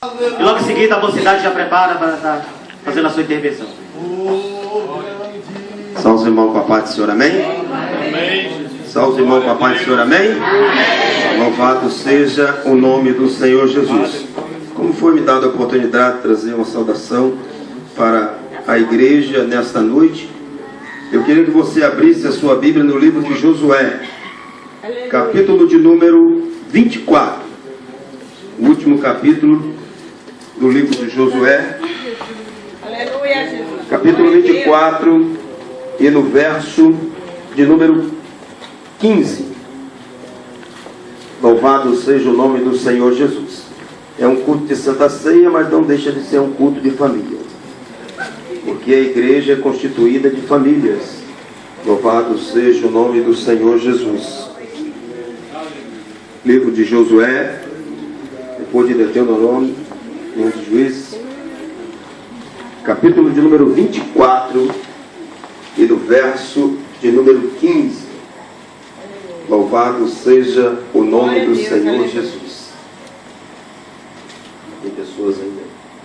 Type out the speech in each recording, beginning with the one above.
E logo em seguida a mocidade já prepara para estar fazendo a sua intervenção. São os irmãos com a paz do Senhor, amém? Amém. São os irmãos com a paz do Senhor, amém? Louvado seja o nome do Senhor Jesus. Como foi me dada a oportunidade de trazer uma saudação para a igreja nesta noite, eu queria que você abrisse a sua Bíblia no livro de Josué, capítulo de número 24, o último capítulo do livro de Josué, capítulo 24, e no verso de número 15. Louvado seja o nome do Senhor Jesus. É um culto de Santa Ceia, mas não deixa de ser um culto de família, porque a igreja é constituída de famílias. Louvado seja o nome do Senhor Jesus. Livro de Josué, depois de Deuteronômio, livro de Juízes, capítulo de número 24 e do verso de número 15. Louvado seja o nome do Senhor Jesus. Tem pessoas ainda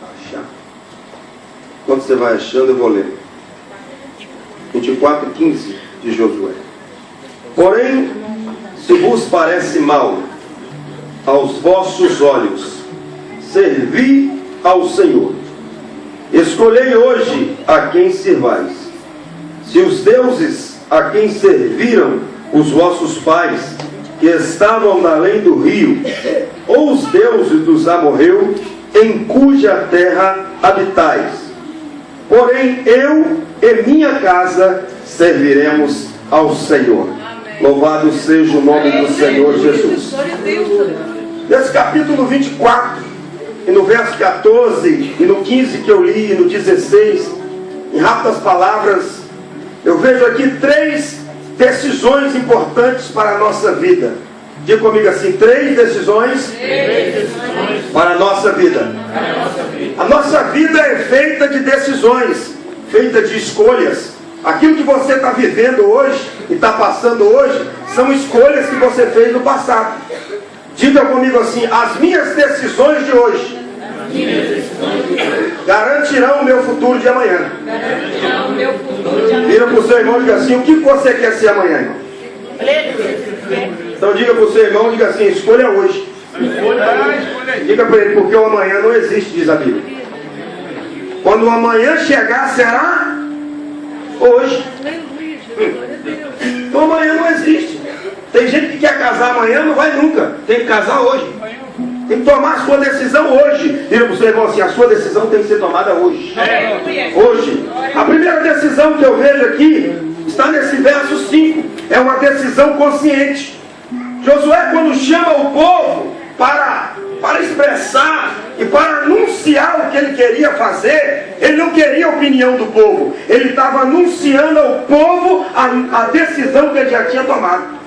a achar? Quando você vai achando, eu vou ler. 24:15 de Josué. Porém, se vos parece mal aos vossos olhos servi ao Senhor, escolhei hoje a quem servais. Se os deuses a quem serviram os vossos pais, que estavam além do rio, ou os deuses dos amorreus, em cuja terra habitais. Porém, eu e minha casa serviremos ao Senhor. Louvado seja o nome do Senhor Jesus. Nesse capítulo 24, e no verso 14, e no 15 que eu li, e no 16, em rápidas palavras, eu vejo aqui três decisões importantes para a nossa vida. Diga comigo assim: três decisões para a nossa vida. A nossa vida é feita de decisões, feita de escolhas. Aquilo que você está vivendo hoje e está passando hoje são escolhas que você fez no passado. Diga comigo assim: as minhas decisões de hoje garantirão o meu futuro de amanhã. Vira para o seu irmão e diga assim: o que você quer ser amanhã, irmão? Então diga para o seu irmão, diga assim: escolha hoje. Diga para ele, porque o amanhã não existe, diz a Bíblia. Quando o amanhã chegar, será hoje. Então amanhã não existe. Tem gente que quer casar amanhã, não vai nunca. Tem que casar hoje. Tem que tomar a sua decisão hoje. Diga para o seu irmão assim: a sua decisão tem que ser tomada hoje. Hoje. A primeira decisão que eu vejo aqui está nesse verso 5. É uma decisão consciente. Josué, quando chama o povo para expressar e para anunciar o que ele queria fazer, ele não queria a opinião do povo. Ele estava anunciando ao povo a decisão que ele já tinha tomado.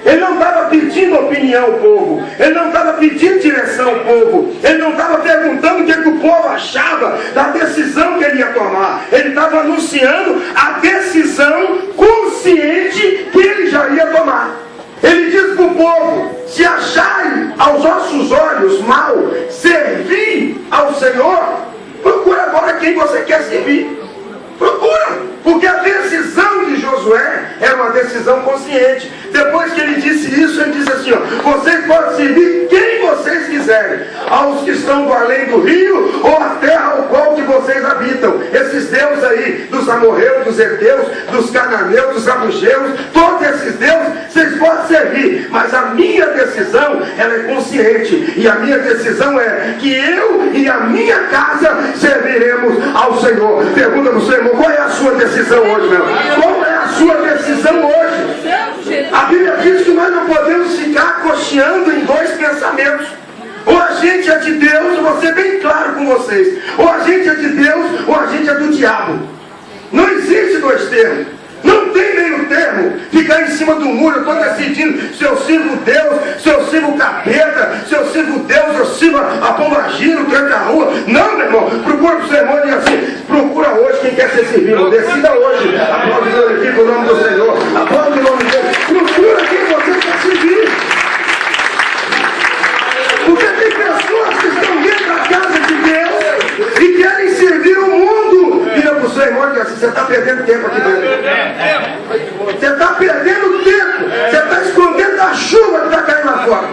Ele não estava pedindo opinião ao povo. Ele não estava pedindo direção ao povo. Ele não estava perguntando o que o povo achava da decisão que ele ia tomar. Ele estava anunciando a decisão consciente que ele já ia tomar. Ele diz para o povo: se acharem aos vossos olhos mal servir ao Senhor, procura agora quem você quer servir. Procura, porque a decisão de Josué era uma decisão consciente. Depois que ele disse isso, ele disse assim: ó, vocês podem servir quem vocês quiserem, aos que estão do além do rio, ou a terra ao qual que vocês habitam. Esses deuses aí, dos amorreus, dos heteus, dos cananeus, dos abugeus, todos esses deuses, vocês podem servir. Mas a minha decisão, ela é consciente. E a minha decisão é que eu e a minha casa serviremos ao Senhor. Pergunta para o seu irmão: qual é a sua decisão hoje, meu? Qual é a sua decisão hoje? A Bíblia diz que nós não podemos ficar cocheando em dois pensamentos. Ou a gente é de Deus, eu vou ser bem claro com vocês. Ou a gente é de Deus, ou a gente é do diabo. Não existe dois termos. Não tem meio termo. Ficar em cima do muro, eu estou decidindo se eu sirvo Deus, se eu sirvo o capeta, se eu sirvo Deus, eu sirvo a pombagira, o tranca-rua. Não, meu irmão. Procura para o seu irmão e diga assim: procura hoje quem quer ser servido. Decida hoje. Aplaude e glorifica o nome do Senhor. Aplaude o nome dele. Procura quem você quer servir. Porque tem pessoas que estão dentro da casa você está perdendo tempo aqui dentro. Você está perdendo tempo. Você está escondendo da chuva que está caindo lá fora.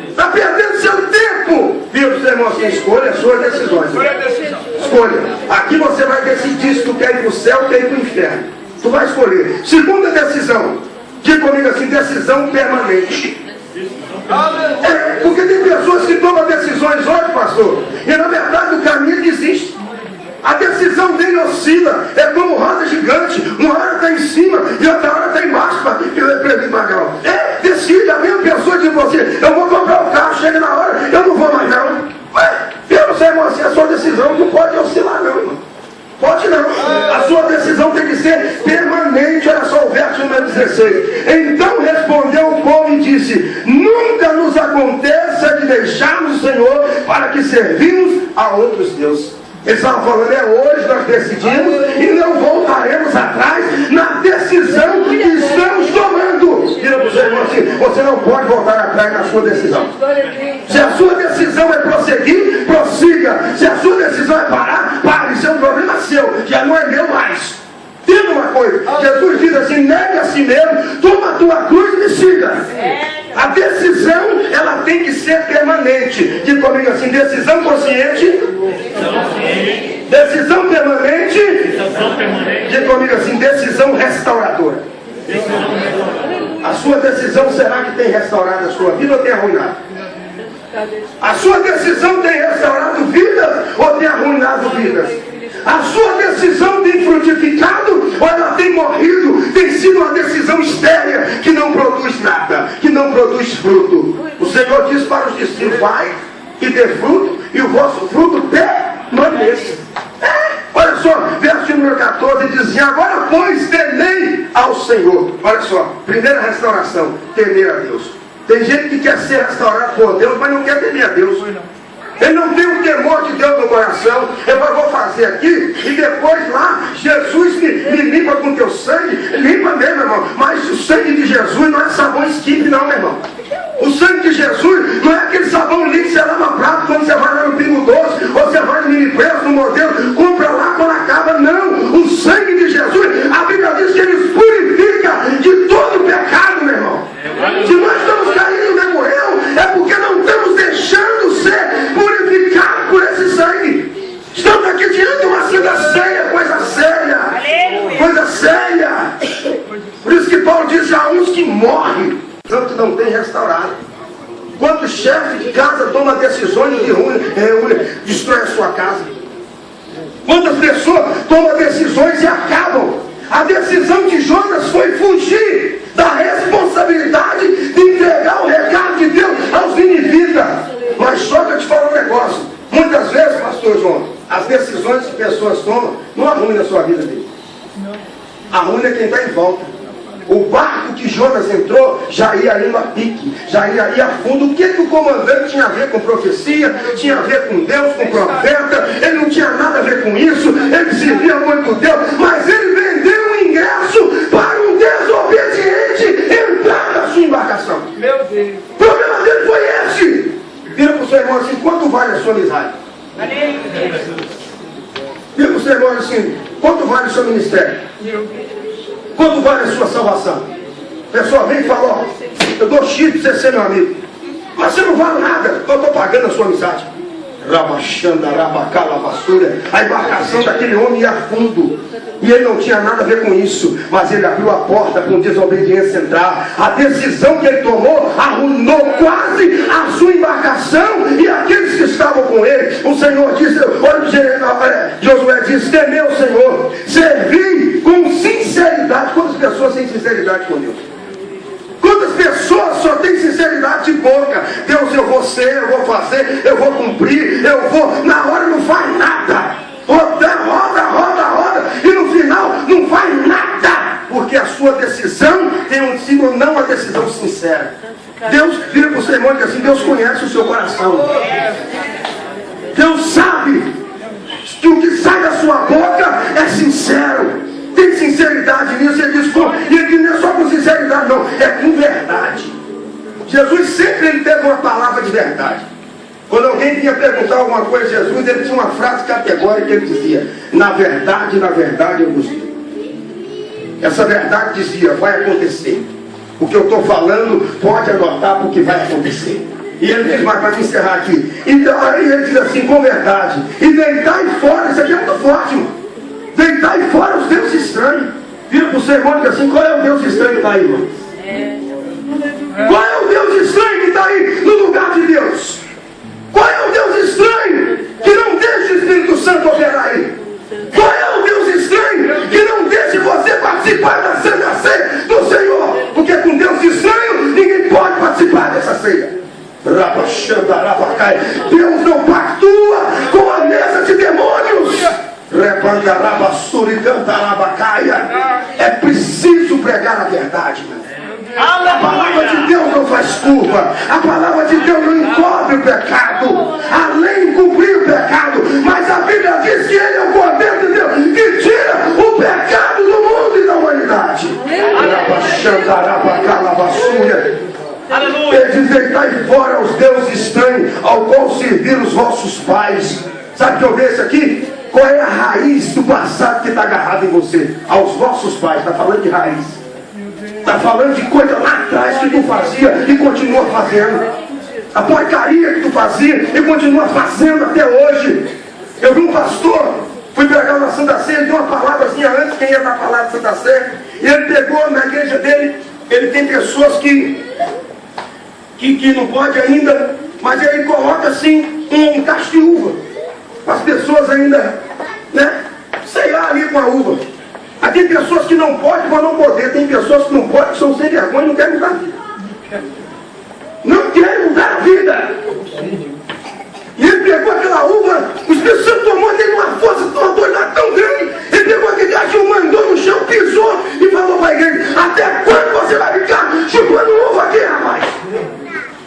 Está perdendo seu tempo. Viu, seu irmão? Assim, escolha as suas decisões. Escolha. Aqui você vai decidir se tu quer ir para o céu ou quer ir para o inferno. Tu vai escolher. Segunda decisão. Diga comigo assim, decisão permanente. Porque tem pessoas que tomam decisões hoje, pastor, e na verdade o caminho existe. A decisão dele oscila, é como roda gigante, uma hora está em cima e outra hora está embaixo para ele pagar. Decide, a mesma pessoa diz você, eu vou comprar o carro, chega na hora, eu não vou mais não. Eu não sei, irmão, assim, a sua decisão não pode oscilar não, irmão. Pode não. A sua decisão tem que ser permanente. Olha só o verso número 16. Então respondeu o povo e disse: nunca nos aconteça de deixarmos o Senhor para que servimos a outros deuses. Eles estavam falando, hoje nós decidimos e não voltaremos atrás na decisão que estamos tomando. Vira para o seu irmão assim, você não pode voltar atrás na sua decisão. Se a sua decisão é prosseguir, prossiga. Se a sua decisão é parar, pare. Isso é um problema seu, já não é meu mais. Entenda uma coisa, Jesus diz assim, nega a si mesmo, toma a tua cruz e me siga. A decisão, ela tem que ser permanente. Diga comigo assim, decisão consciente, decisão permanente, diga comigo assim, decisão restauradora. A sua decisão será que tem restaurado a sua vida ou tem arruinado? A sua decisão tem restaurado vidas ou tem arruinado vidas? A sua decisão tem frutificado ou ela tem morrido? Tem sido uma decisão estéril que não produz nada, que não produz fruto. O Senhor diz para os discípulos, vai e dê fruto e o vosso fruto permaneça. Olha só, verso número 14 dizia, agora pois temei ao Senhor. Olha só, primeira restauração, temer a Deus. Tem gente que quer ser restaurado por Deus, mas não quer temer a Deus. Ele não tem o temor de Deus no coração. Eu vou fazer aqui e depois lá, Jesus me limpa com teu sangue. Limpa mesmo, irmão. Mas o sangue de Jesus não é sabão Skip, não, meu irmão. O sangue de Jesus não é aquele sabão líquido que você lava prato quando você vai lá no Pingo Doce, ou você vai no Mini Preço, no modelo, compra lá quando acaba. Não. O sangue de Jesus, a Bíblia diz que ele purifica de todo pecado, meu irmão. Se nós estamos caindo no demorão, é porque não estamos deixando ser purificados por esse sangue. Estamos aqui diante de uma Santa Ceia, coisa séria. Coisa séria. Por isso que Paulo diz, há uns que morrem, tanto não tem restaurado. Quantos chefes de casa tomam decisões de destrói a sua casa? Quantas pessoas tomam decisões e acabam? A decisão de Jonas foi fugir da responsabilidade de entregar o recado de Deus aos ninivitas. Mas só que eu te falo um negócio. Muitas vezes, pastor João, as decisões que pessoas tomam não arruinam a sua vida dele. Arruina quem está em volta. O barco que Jonas entrou já ia indo a pique, já ia a fundo. O que o comandante tinha a ver com profecia, tinha a ver com Deus, com profeta? Ele não tinha nada a ver com isso, ele servia muito Deus, mas ele vendeu um ingresso para um desobediente entrar na sua embarcação. Meu Deus! O problema dele foi esse. Vira para o seu irmão assim, quanto vale a sua amizade? Vira para o seu irmão assim, quanto vale o seu ministério? Quanto vale a sua salvação? A pessoa vem e fala, ó, eu dou X para você ser meu amigo. Mas você não vale nada, eu estou pagando a sua amizade. Rabachanda, rabacala, basura. A embarcação daquele homem ia a fundo. E ele não tinha nada a ver com isso. Mas ele abriu a porta com desobediência entrar. A decisão que ele tomou arruinou quase a sua embarcação e aqueles que estavam com ele. O Senhor disse, olha, Josué disse, temei o Senhor, servi com sinceridade. Quantas pessoas têm sinceridade com Deus? Quantas pessoas só têm sinceridade de boca? Deus, eu vou ser, eu vou fazer, eu vou cumprir, eu vou. Na hora não faz nada. Roda. E no final não faz nada. Porque a sua decisão tem sido não uma decisão sincera. Deus vira para o seu irmão e diz assim, Deus conhece o seu coração. Deus sabe que o que sai da sua boca é sincero. Tem sinceridade nisso, ele diz, e ele não é só com sinceridade não, é com verdade. Jesus sempre teve uma palavra de verdade. Quando alguém vinha perguntar alguma coisa a Jesus, ele tinha uma frase categórica que ele dizia, na verdade eu vos digo. essa verdade dizia, vai acontecer. O que eu estou falando, pode anotar porque vai acontecer. E ele diz mais para me encerrar aqui. Então aí ele diz assim, com verdade. E deitai fora, isso aqui é muito forte, irmão. Deitai fora os deuses estranhos. Vira para o seu irmão e diz assim, qual é o Deus estranho que está aí, irmão? Qual é o Deus estranho que está aí no lugar de Deus? Qual é o Deus estranho que não deixa o Espírito Santo operar aí? Qual é o Deus estranho que não deixa você participar da Santa Ceia do Senhor? Porque com Deus estranho ninguém pode participar dessa ceia. Deus não pactua com a mesa de demônios. É preciso pregar a verdade, meu. A palavra de Deus não faz curva. A palavra de Deus não encobre o pecado. A lei encobrir o pecado. Mas a Bíblia diz que Ele é o Cordeiro de Deus que tira o pecado do mundo e da humanidade. Ele diz, deitai fora os deuses estranhos ao qual serviram os vossos pais. Sabe o que eu vejo isso aqui? Qual é a raiz do passado que está agarrado em você? Aos vossos pais. Está falando de raiz. Está falando de coisa lá atrás que tu fazia e continua fazendo. A porcaria que tu fazia e continua fazendo até hoje. Eu vi um pastor, fui pregar na Santa Ceia, ele deu uma palavrazinha antes, quem ia dar a palavra da Santa Ceia, e ele pegou na igreja dele, ele tem pessoas que não pode ainda, mas ele coloca assim um cacho de uva. As pessoas ainda, né, sei lá, ali com a uva. Aí tem pessoas que não podem para não poder. Tem pessoas que não podem, que são sem vergonha e não querem mudar a vida. Não querem mudar a vida. E ele pegou aquela uva, o Espírito Santo tomou dele uma força, uma autoridade tão grande. Ele pegou aquele gajo, mandou no chão, pisou e falou para a igreja, até quando você vai ficar chupando uva aqui, rapaz?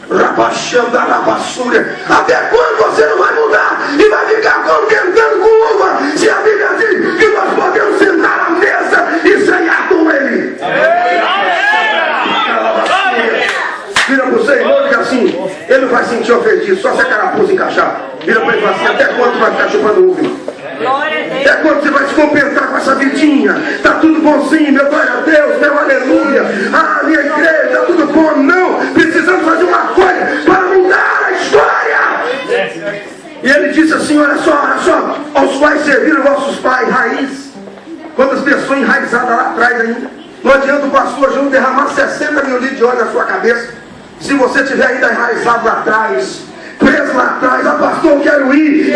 Rabachando a rabassura. Até quando você não vai mudar e vai ficar contentando com uva? Se a Bíblia diz que nós podemos sentar à mesa e ceiar com Ele. Vira para o seu irmão e diz assim, ele não vai sentir ofendido, só se a carapuça encaixar. Vira para ele e fala assim, até quando vai ficar chupando uva? Até quando você vai se compensar com essa vidinha? Está tudo bonzinho, meu glória a Deus, meu aleluia. Ah, minha igreja, está tudo bom. Não, precisamos fazer uma coisa para mudar a história. E ele disse assim, olha só, aos quais serviram vossos pais, raiz. Quantas pessoas enraizadas lá atrás ainda. Não adianta o pastor João derramar 60 mil litros de óleo na sua cabeça, se você estiver ainda enraizado lá atrás, preso lá atrás. Ah, pastor, eu quero ir,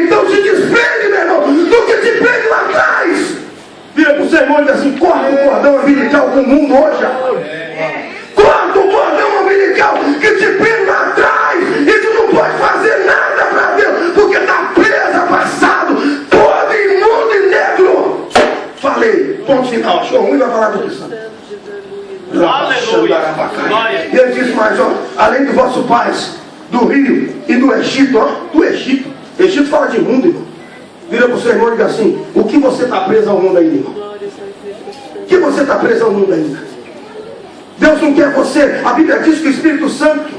então se desprende, meu irmão, do que te prende lá atrás. Vira para o seu irmão e diz assim, corta o cordão umbilical do mundo hoje. Corta o cordão umbilical que te prende lá atrás, e tu não pode fazer nada para Deus, porque está preso a passado, podre, imundo e negro. Falei, ponto final, achou ruim, vai falar do Santo. Aleluia. E ele disse mais, ó, além dos vossos pais, do Rio e do Egito, ó, do Egito. Egito fala de mundo, irmão. Vira para o seu irmão e diga assim, o que você está preso ao mundo ainda, irmão? O que você está preso ao mundo ainda? Deus não quer você. A Bíblia diz que o Espírito Santo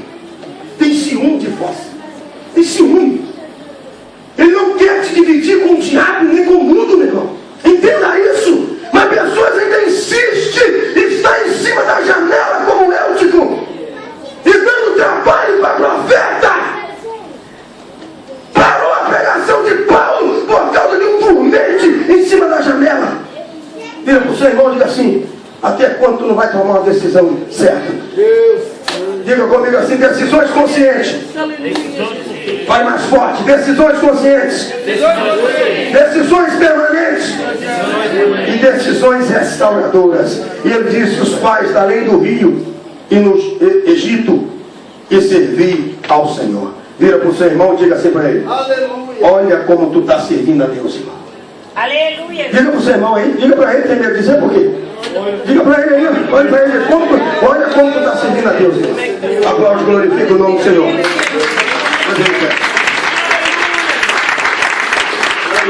tem ciúme de vós. Tem ciúme. Ele não quer te dividir com o diabo nem com o mundo, meu irmão. Entenda isso. Mas pessoas ainda insistem em estar em cima da janela como Eutico e dando trabalho para profeta. Parou a pregação de Paulo por causa de um dormente em cima da janela. Vira para o seu irmão e diga assim, até quando tu não vai tomar uma decisão certa? Diga comigo assim, decisões conscientes. Vai mais forte, decisões conscientes. Decisões permanentes. E decisões restauradoras. E ele disse, os pais da lei do Rio e no Egito, e servir ao Senhor. Vira para o seu irmão e diga assim para ele, aleluia. Olha como tu está servindo a Deus, irmão. Aleluia. Diga para o seu irmão aí, diga para ele, tem medo de dizer por quê? Diga para ele aí, olha para ele, olha como tu está servindo a Deus, irmão. Aplaude, glorifica o nome do Senhor.